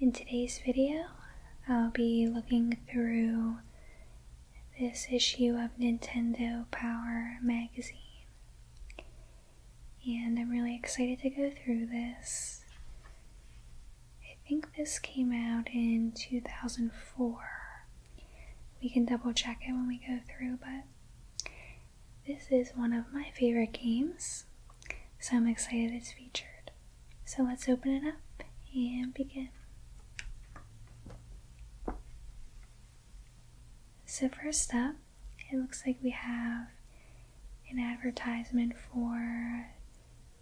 In today's video, I'll be looking through this issue of Nintendo Power magazine, and I'm really excited to go through this. I think this came out in 2004. We can double check it when we go through, but this is one of my favorite games, so I'm excited it's featured. So let's open it up and begin. So first up, it looks like we have an advertisement for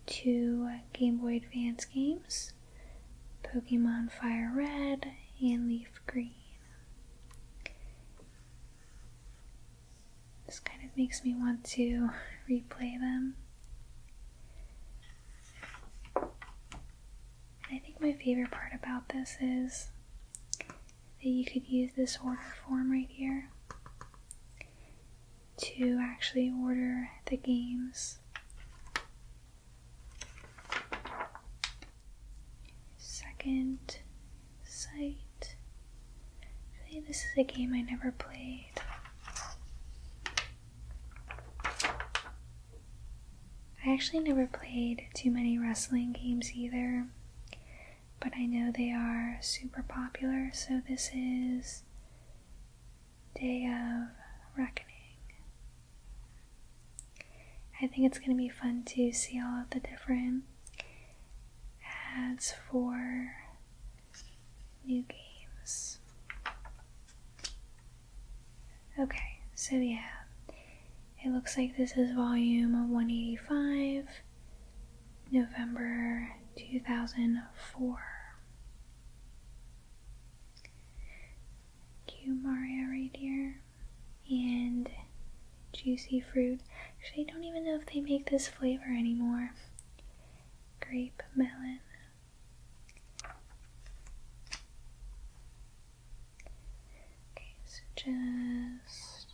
two Game Boy Advance games, Pokemon Fire Red and Leaf Green. This kind of makes me want to replay them. I think my favorite part about this is that you could use this order form right here to actually order the games. Second Sight. Actually, this is a game I never played. I actually never played too many wrestling games either, but I know they are super popular, so this is Day of Reckoning. I think it's going to be fun to see all of the different ads for new games. Okay, so yeah, it looks like this is volume 185, November 2004. Cute Mario right here, and Juicy Fruit. Actually, I don't even know if they make this flavor anymore. Grape Melon. Okay, so just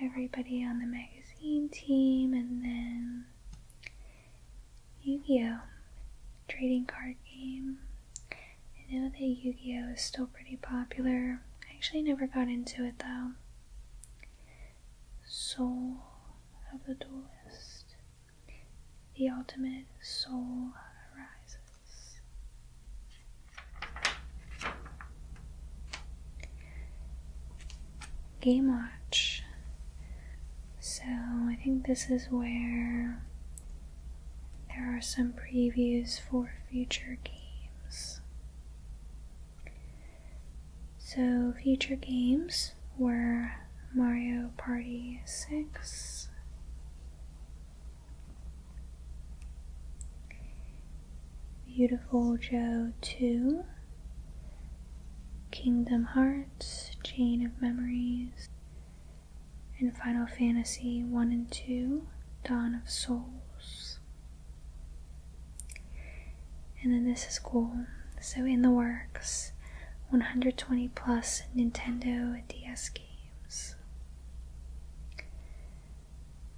everybody on the magazine team, and then Yu-Gi-Oh! Trading card game. I know that Yu-Gi-Oh! Is still pretty popular. I actually never got into it though. Soul of the Duelist. The Ultimate Soul Arises. Game Watch. So I think this is where there are some previews for future games. So future games were Mario Party 6, Beautiful Joe 2, Kingdom Hearts, Chain of Memories, and Final Fantasy 1 and 2, Dawn of Souls. And then this is cool. So in the works, 120 plus Nintendo DS games.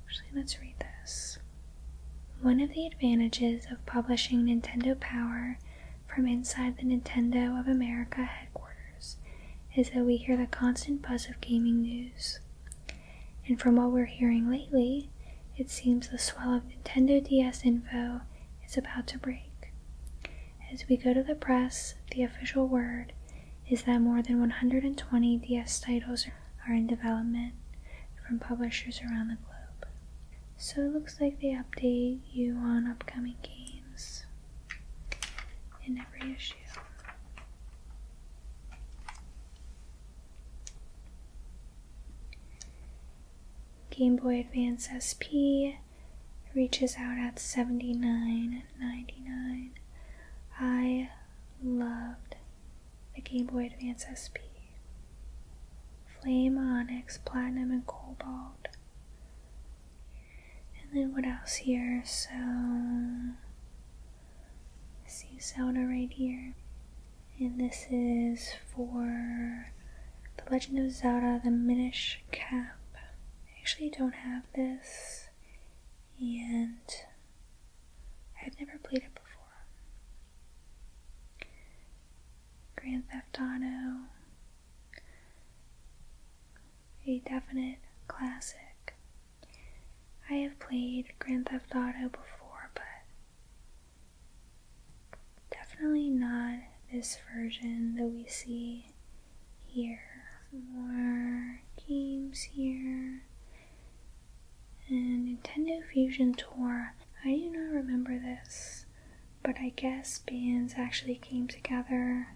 Actually, let's read this. One of the advantages of publishing Nintendo Power from inside the Nintendo of America headquarters is that we hear the constant buzz of gaming news. And from what we're hearing lately, it seems the swell of Nintendo DS info is about to break. As we go to the press, the official word is that more than 120 DS titles are in development from publishers around the globe. So it looks like they update you on upcoming games in every issue. Game Boy Advance SP reaches out at $79.99. I loved the Game Boy Advance SP. Flame, Onyx, Platinum, and Cobalt. And then what else here? So, I see Zelda right here. And this is for The Legend of Zelda, the Minish Cap. I actually don't have this, and I've never played it before. Theft Auto, a definite classic. I have played Grand Theft Auto before, but definitely not this version that we see here. Some more games here. And Nintendo Fusion Tour. I do not remember this, but I guess bands actually came together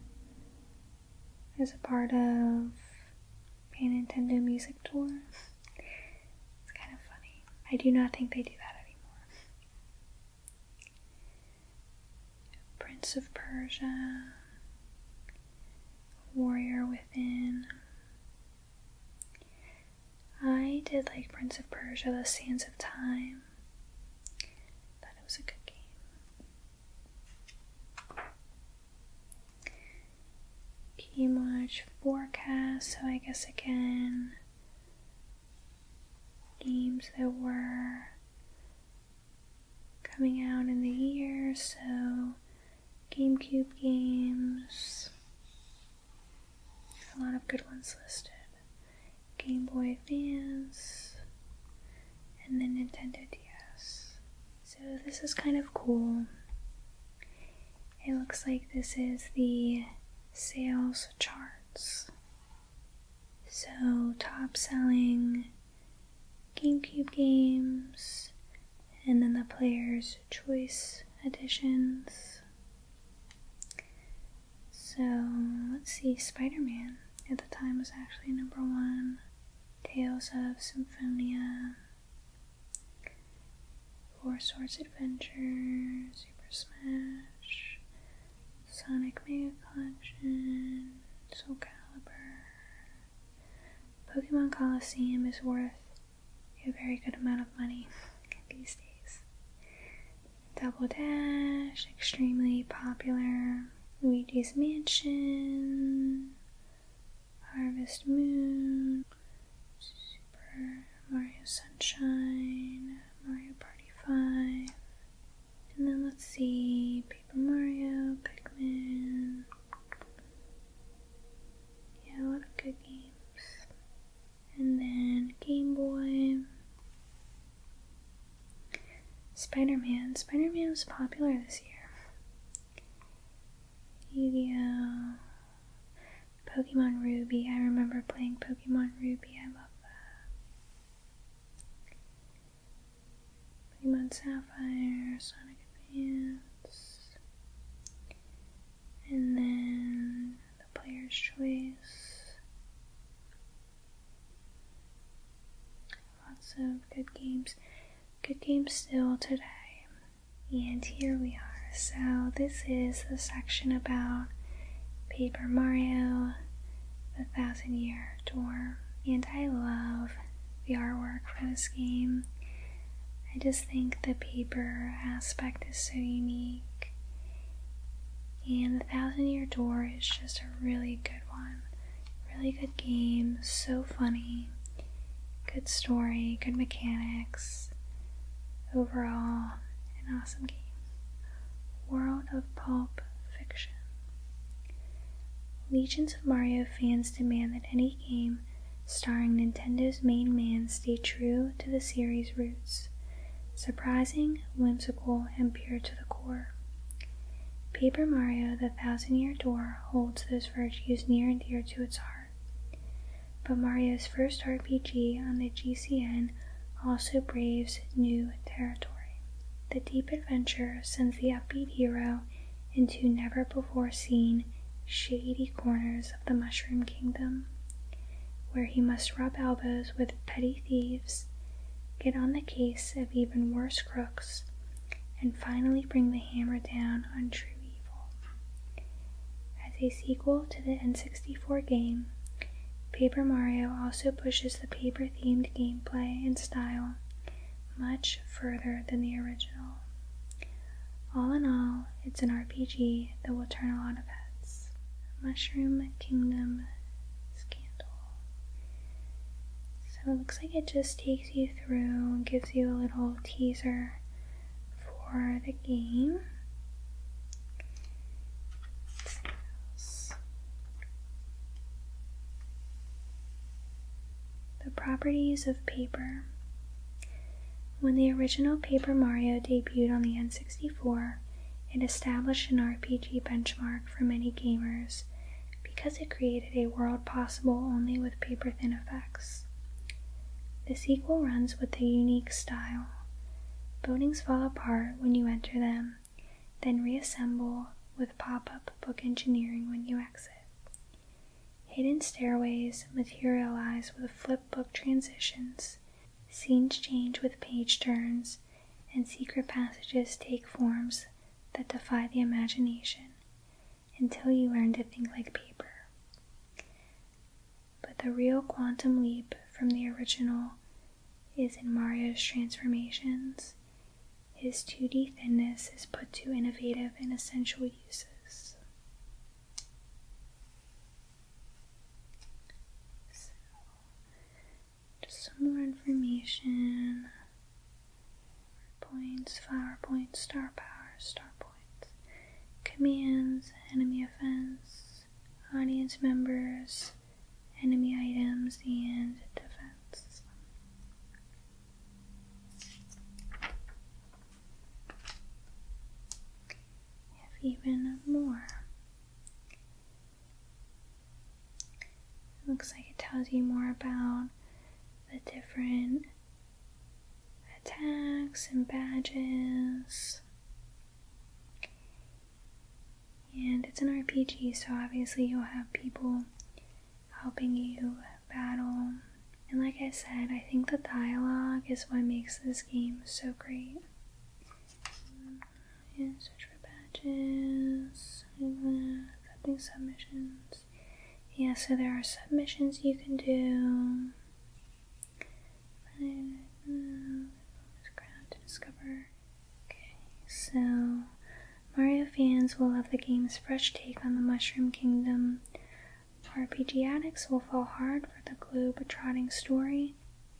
as a part of a Nintendo Music Tour. It's kind of funny. I do not think they do that anymore. Prince of Persia, Warrior Within. I did like Prince of Persia, The Sands of Time. Thought it was a good game. Game Watch Forecast, so I guess again, games that were coming out in the year, so GameCube games, a lot of good ones listed. Game Boy Advance, and then Nintendo DS. So this is kind of cool. It looks like this is the sales charts. So top selling GameCube games, and then the Player's Choice editions. So let's see, Spider-Man at the time was actually #1. Tales of Symphonia, Four Swords Adventure, Super Smash, Sonic Mega Collection, Soul Calibur. Pokemon Coliseum is worth a very good amount of money these days. Double Dash, extremely popular. Luigi's Mansion, Harvest Moon, Super Mario Sunshine, Mario Party 5, and then let's see, Paper Mario, Pikmin. Yeah, a lot of good games. And then Game Boy. Spider-Man. Spider-Man was popular this year. Yu-Gi-Oh! Pokemon Ruby. I remember playing Pokemon Ruby. I love that. Pokemon Sapphire, Sonic Advance, and then the Player's Choice. Lots of good games. Good games still today. And here we are. So this is the section about Paper Mario, the 1000-Year Door. And I love the artwork for this game. I just think the paper aspect is so unique. And the 1000-Year Door is just a really good one. Really good game, so funny. Good story, good mechanics. Overall, an awesome game. World of Pulp Fiction. Legions of Mario fans demand that any game starring Nintendo's main man stay true to the series' roots. Surprising, whimsical, and pure to the core. Paper Mario, the 1000-Year Door holds those virtues near and dear to its heart. But Mario's first RPG on the GCN also braves new territory. The deep adventure sends the upbeat hero into never-before-seen, shady corners of the Mushroom Kingdom, where he must rub elbows with petty thieves, get on the case of even worse crooks, and finally bring the hammer down on true evil. As a sequel to the N64 game, Paper Mario also pushes the paper-themed gameplay and style much further than the original. All in all, it's an RPG that will turn a lot of heads. Mushroom Kingdom Scandal. So it looks like it just takes you through and gives you a little teaser for the game. Let's see what else. properties of paper. When the original Paper Mario debuted on the N64, it established an RPG benchmark for many gamers because it created a world possible only with paper-thin effects. The sequel runs with a unique style. Buildings fall apart when you enter them, then reassemble with pop-up book engineering when you exit. Hidden stairways materialize with flip book transitions, scenes change with page turns, and secret passages take forms that defy the imagination until you learn to think like paper. But the real quantum leap from the original is in Mario's transformations. His 2D thinness is put to innovative and essential uses. So, just some more information. Points, flower points, star power, star points. Commands, enemy offense, audience members, enemy items, and defense. Even more. It looks like it tells you more about the different attacks and badges. And it's an RPG, so obviously you'll have people helping you battle. And like I said, I think the dialogue is what makes this game so great. And search for badges, accepting submissions. Yeah, so there are submissions you can do. Ground to discover. Okay, so Mario fans will love the game's fresh take on the Mushroom Kingdom. RPG addicts will fall hard for the globe-trotting story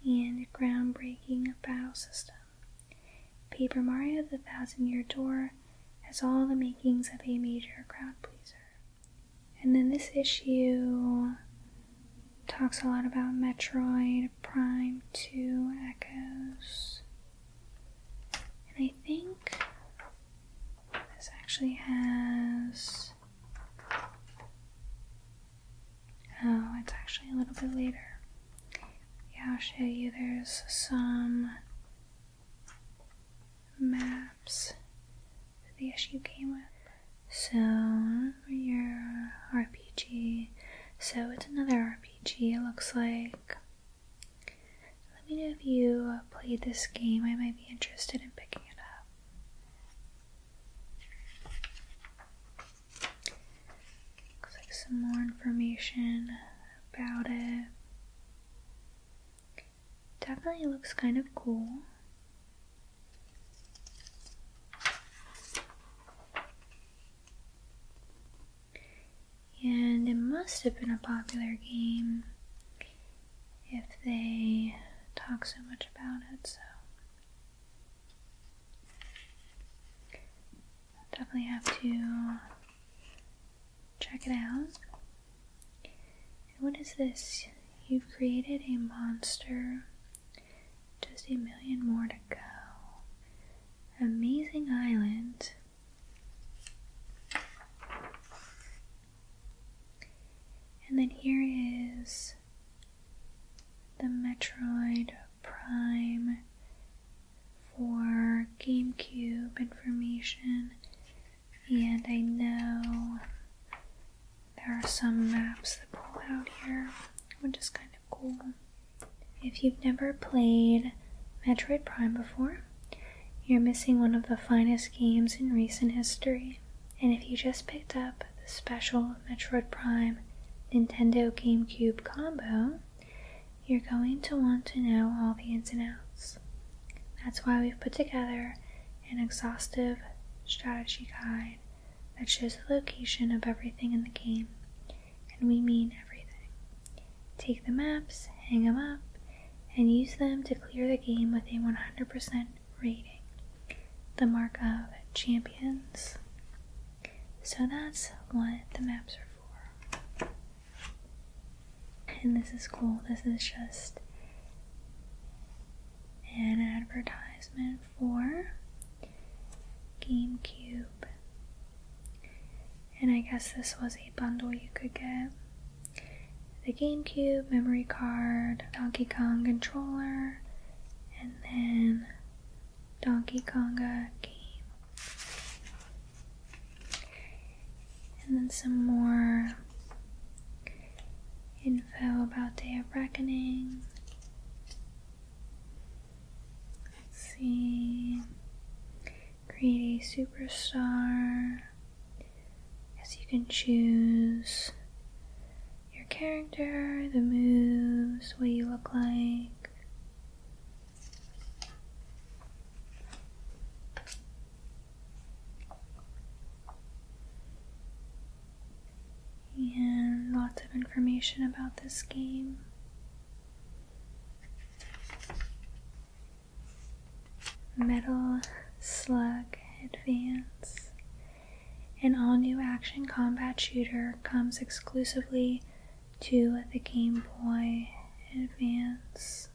and groundbreaking battle system. Paper Mario: The Thousand-Year Door has all the makings of a major crowd pleaser. And then this issue talks a lot about Metroid Prime 2 Echoes. And I think this actually has... Oh, it's actually a little bit later. Yeah, I'll show you. There's some maps that the issue came with. So, your RPG. So, it's another RPG, it looks like. Let me know if you played this game. I might be interested in picking it up. Looks like some more information about it. Definitely looks kind of cool. And it must have been a popular game if they talk so much about it, so definitely have to check it out. And what is this? You've created a monster. Just 1 million more to go. Amazing Island. And then here is the Metroid Prime for GameCube information. And I know there are some maps that pull out here, which is kind of cool. If you've never played Metroid Prime before, you're missing one of the finest games in recent history. And if you just picked up the special Metroid Prime Nintendo GameCube combo, you're going to want to know all the ins and outs. That's why we've put together an exhaustive strategy guide that shows the location of everything in the game, and we mean everything. Take the maps, hang them up, and use them to clear the game with a 100% rating, the mark of champions. So that's what the maps are for. And this is cool. This is just an advertisement for GameCube. And I guess this was a bundle you could get. The GameCube memory card, Donkey Kong controller, and then Donkey Konga game. And then some more info about Day of Reckoning. Let's see. Create a superstar. Guess you can choose your character, the moves, what you look like. And lots of information about this game. Metal Slug Advance. An all-new action combat shooter comes exclusively to the Game Boy Advance.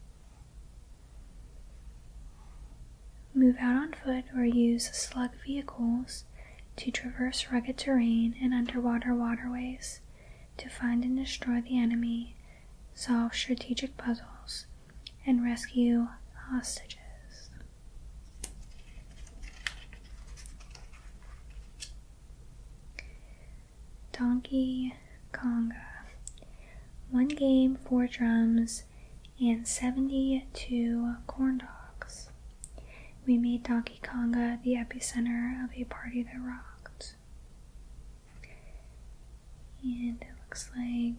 Move out on foot or use slug vehicles to traverse rugged terrain and underwater waterways to find and destroy the enemy, solve strategic puzzles, and rescue hostages. Donkey Konga. One game, 4 drums, and 72 corn dogs. We made Donkey Konga the epicenter of a party that rocked. And it looks like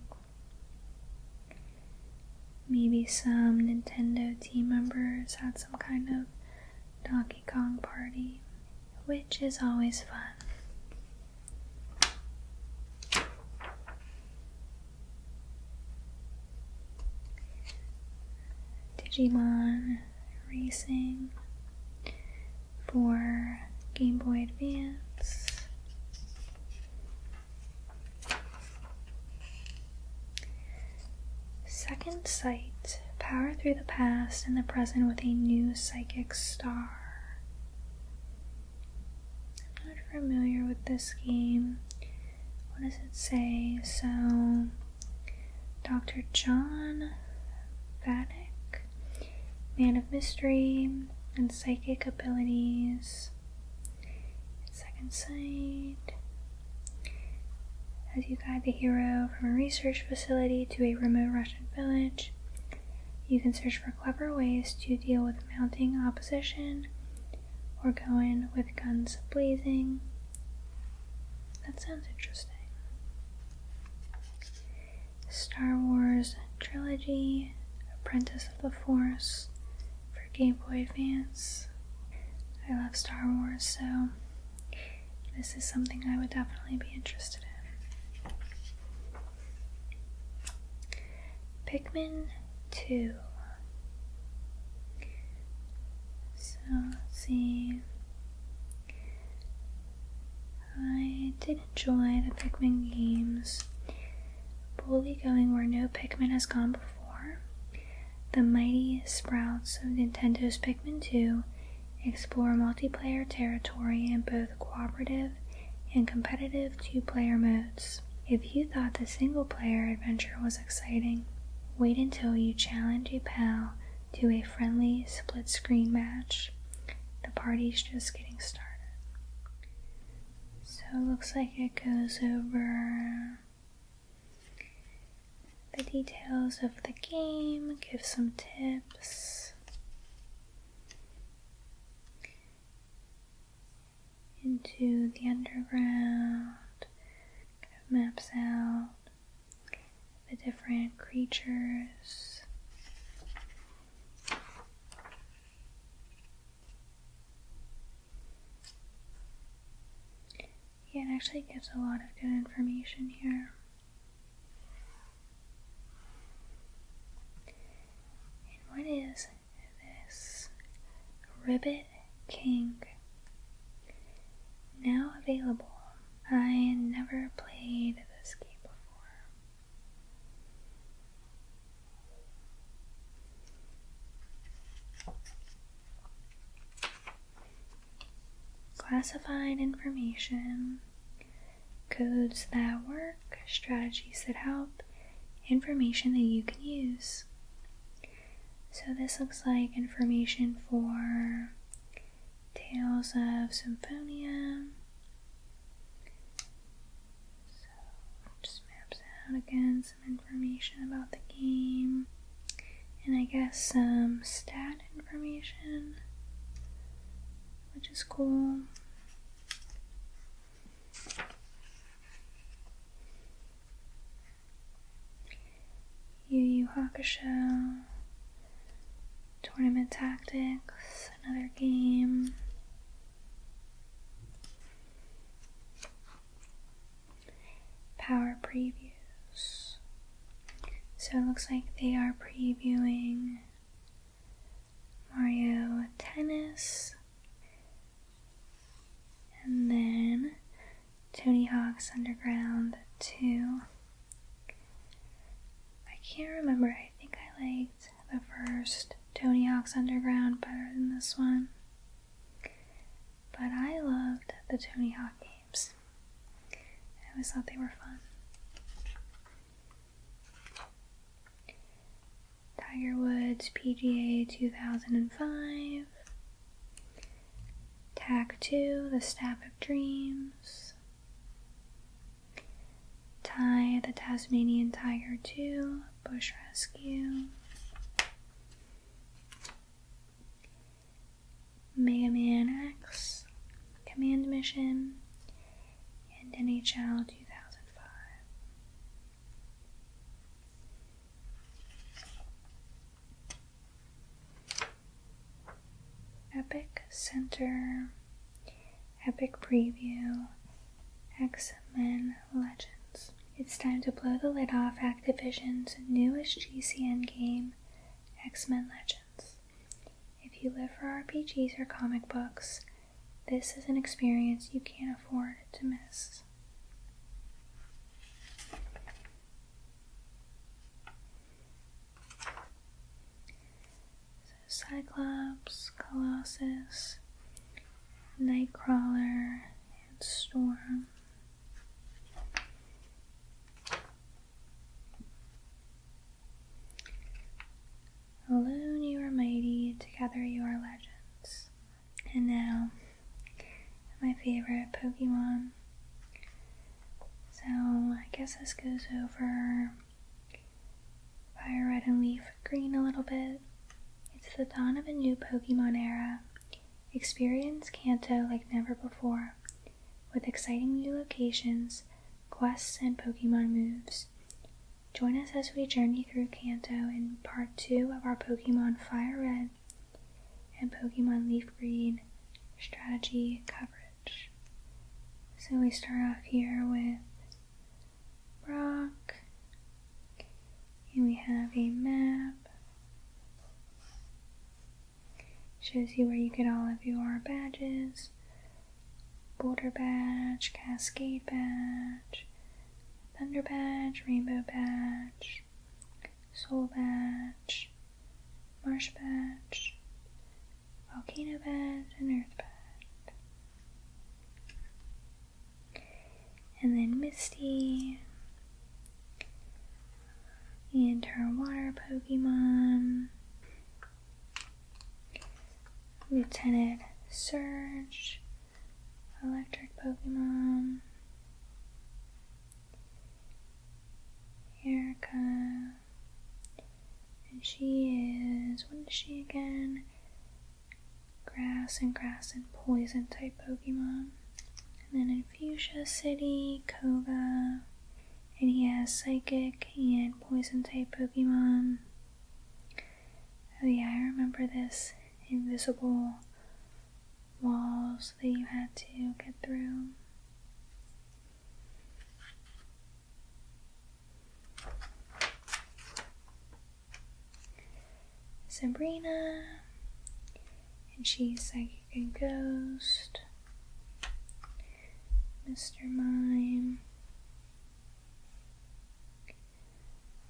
maybe some Nintendo team members had some kind of Donkey Kong party, which is always fun. Digimon Racing for Game Boy Advance. Second Sight. Power through the past and the present with a new psychic star. I'm not familiar with this game. What does it say? So, Dr. John Vanek, man of mystery and psychic abilities. Second Sight. As you guide the hero from a research facility to a remote Russian village, you can search for clever ways to deal with mounting opposition or go in with guns blazing. That sounds interesting. Star Wars Trilogy, Apprentice of the Force for Game Boy Advance. I love Star Wars, so this is something I would definitely be interested in. Pikmin 2. So, let's see. I did enjoy the Pikmin games. Boldly going where no Pikmin has gone before, the mighty sprouts of Nintendo's Pikmin 2 explore multiplayer territory in both cooperative and competitive 2-player modes. If you thought the single-player adventure was exciting, wait until you challenge a pal to a friendly split-screen match. The party's just getting started. So it looks like it goes over the details of the game, gives some tips. Into the underground, kind of maps out the different creatures. Yeah, it actually gives a lot of good information here. And what is this? Ribbit King. Now available. I never played this game before. classified information, codes that work, strategies that help, information that you can use. So this looks like information for Tales of Symphonia. So just maps out again some information about the game, and I guess some stat information, which is cool. Yu Yu Hakusho, Tournament Tactics, another game. Power previews. So it looks like they are previewing Mario Tennis, and then Tony Hawk's Underground 2. I can't remember, I think I liked the first Tony Hawk's Underground better than this one, but I loved the Tony Hawk games. I always thought they were fun. Tiger Woods PGA 2005, Tag 2, The Staff of Dreams, Ty the Tasmanian Tiger 2, Bush Rescue, Mega Man X, Command Mission, and NHL 2005. Epic Center, Epic Preview, X-Men Legends. It's time to blow the lid off Activision's newest GCN game, X-Men Legends. If you live for RPGs or comic books, this is an experience you can't afford to miss. So Cyclops, Colossus, Nightcrawler, and Storm. Alone you are mighty, together you are legends. And now, my favorite Pokemon. So, I guess this goes over Fire Red and Leaf Green a little bit. It's the dawn of a new Pokemon era. Experience Kanto like never before, with exciting new locations, quests, and Pokemon moves. Join us as we journey through Kanto in part 2 of our Pokemon Fire Red and Pokemon Leaf Green strategy coverage. So we start off here with Brock, and we have a map. Shows you where you get all of your badges. Boulder Badge, Cascade Badge, Thunder Badge, Rainbow Badge, Soul Badge, Marsh Badge, Volcano Badge, and Earth Badge. And then Misty, and her water Pokemon, Lieutenant Surge, electric Pokemon, Erica, and she is, what is she again? Grass and poison type Pokemon. And then in Fuchsia City, Koga, and he has psychic and poison type Pokemon. Oh yeah, I remember this invisible walls that you had to get through. Sabrina, and she's psychic and ghost. Mr. Mime,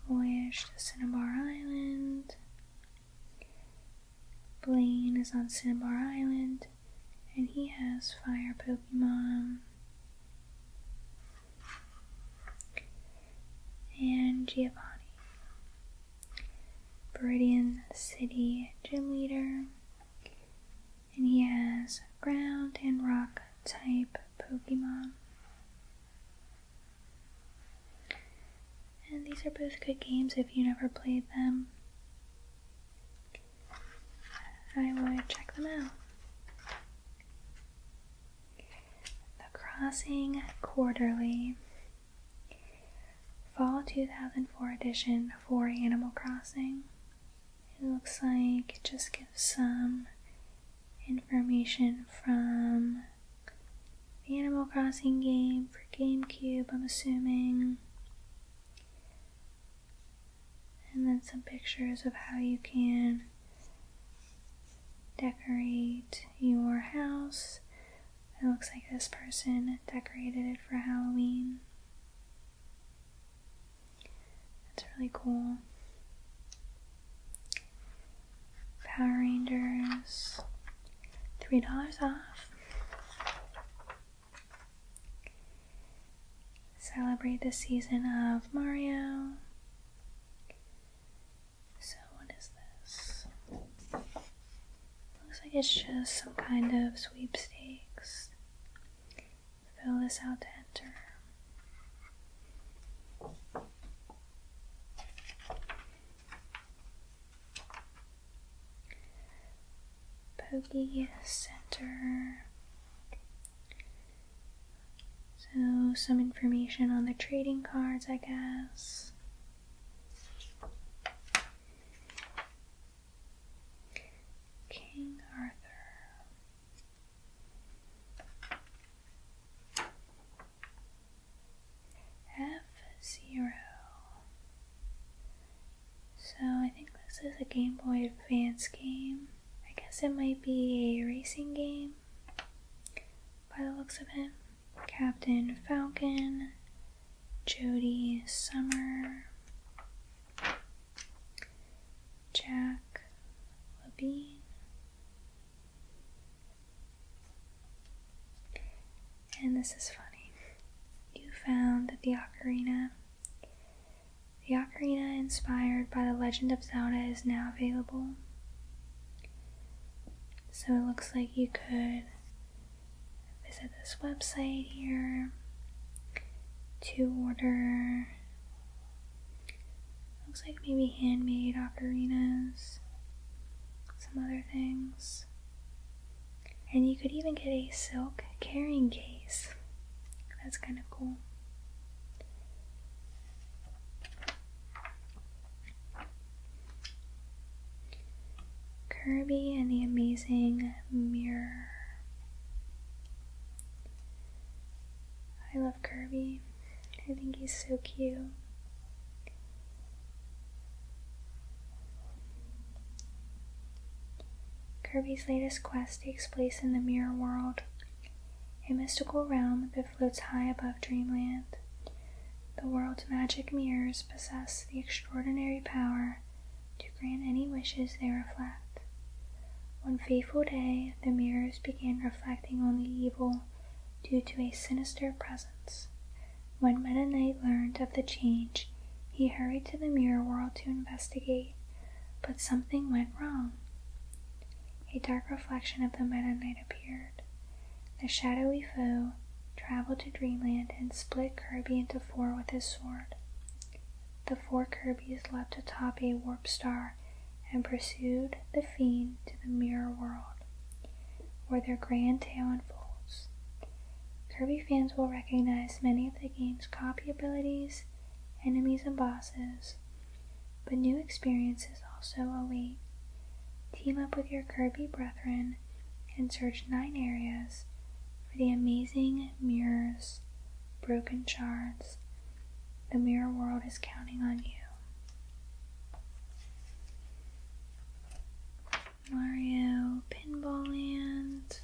voyage to Cinnabar Island. Blaine is on Cinnabar Island, And he has fire Pokemon. And Giovanni. Viridian City Gym Leader. And he has ground and rock type Pokemon. And these are both good games if you never played them. I would check them out. The Crossing Quarterly. Fall 2004 edition for Animal Crossing. It looks like it just gives some information from the Animal Crossing game for GameCube, I'm assuming. And then some pictures of how you can decorate your house. It looks like this person decorated it for Halloween. That's really cool. Power Rangers, $3 off. Celebrate the season of Mario. So what is this? Looks like it's just some kind of sweepstakes. Fill this out to enter. Poke Center. So some information on the trading cards, I guess. King Arthur. F-Zero. So I think this is a Game Boy Advance game. I guess it might be a racing game by the looks of it. Captain Falcon, Jody Summer, Jack Labine, and this is funny. You found the ocarina. The ocarina inspired by The Legend of Zelda is now available. So it looks like you could visit this website here to order, looks like maybe handmade ocarinas, some other things. And you could even get a silk carrying case. That's kind of cool. Kirby and the Amazing Mirror. I love Kirby. I think he's so cute. Kirby's latest quest takes place in the Mirror World, a mystical realm that floats high above Dreamland. The world's magic mirrors possess the extraordinary power to grant any wishes they reflect. One fateful day, the mirrors began reflecting only evil due to a sinister presence. When Meta Knight learned of the change, he hurried to the Mirror World to investigate, but something went wrong. A dark reflection of the Meta Knight appeared. The shadowy foe traveled to Dreamland and split Kirby into four with his sword. The four Kirbys leapt atop a warp star and pursued the fiend to the Mirror World, where their grand tale unfolds. Kirby fans will recognize many of the game's copy abilities, enemies, and bosses, but new experiences also await. Team up with your Kirby brethren and search 9 areas for the amazing mirrors, broken shards. The Mirror World is counting on you. Mario Pinball Land.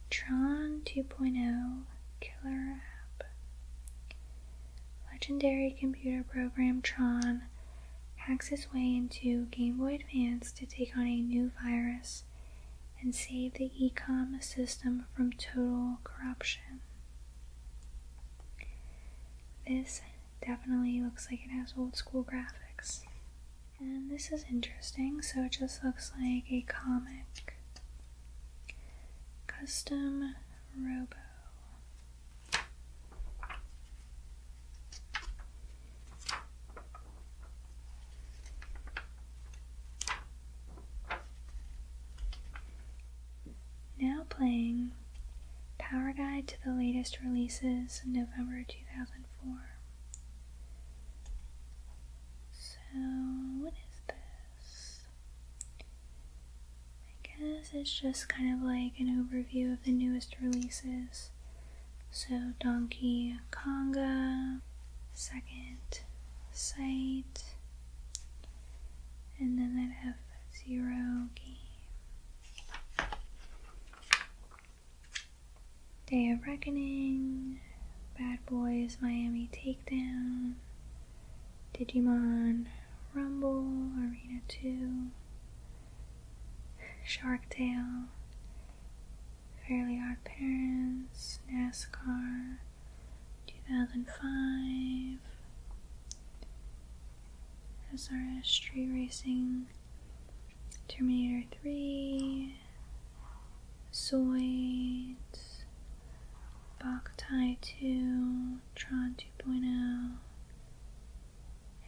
Tron 2.0 Killer App. legendary computer program Tron hacks its way into Game Boy Advance to take on a new virus and save the ecom system from total corruption. This definitely looks like it has old school graphics. And this is interesting, so it just looks like a comic. Custom Robo. Now playing Power Guide to the latest releases in November 2004. So, what is this? I guess it's just kind of like an overview of the newest releases. So, Donkey Konga, Second Sight, and then that F-Zero game. Day of Reckoning, Bad Boys Miami Takedown, Digimon Rumble, Arena 2, Shark Tale, Fairly Odd Parents, NASCAR, 2005, SRS Street Racing, Terminator 3, Zoids, Boktai 2, Tron 2.0,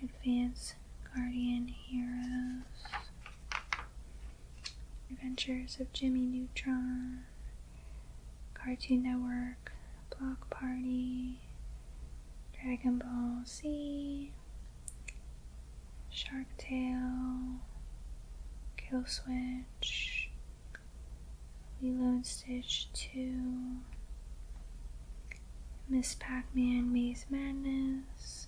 Advance Guardian Heroes, Adventures of Jimmy Neutron, Cartoon Network, Block Party, Dragon Ball Z, Shark Tale, Kill Switch, Lilo and Stitch 2, Miss Pac-Man Maze Madness,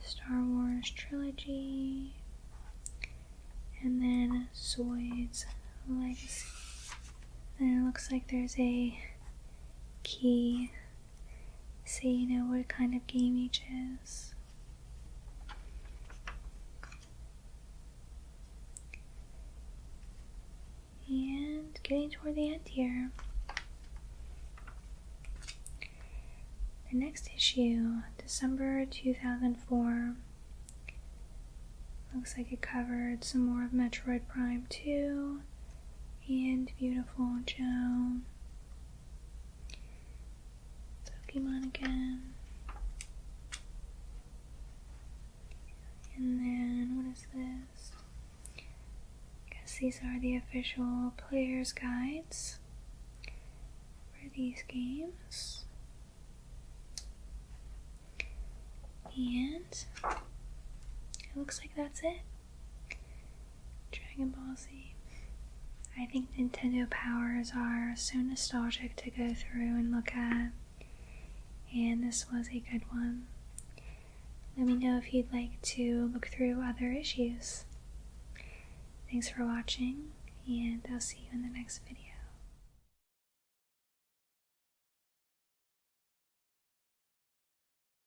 Star Wars Trilogy, and then Zoids Legacy. And it looks like there's a key so you know what kind of game each is. And getting toward the end here. The next issue, December 2004, looks like it covered some more of Metroid Prime 2 and Beautiful Joe. Pokemon again. And then, what is this? I guess these are the official player's guides for these games. And it looks like that's it. Dragon Ball Z. I think Nintendo powers are so nostalgic to go through and look at, and this was a good one. Let me know if you'd like to look through other issues. Thanks for watching, and I'll see you in the next video.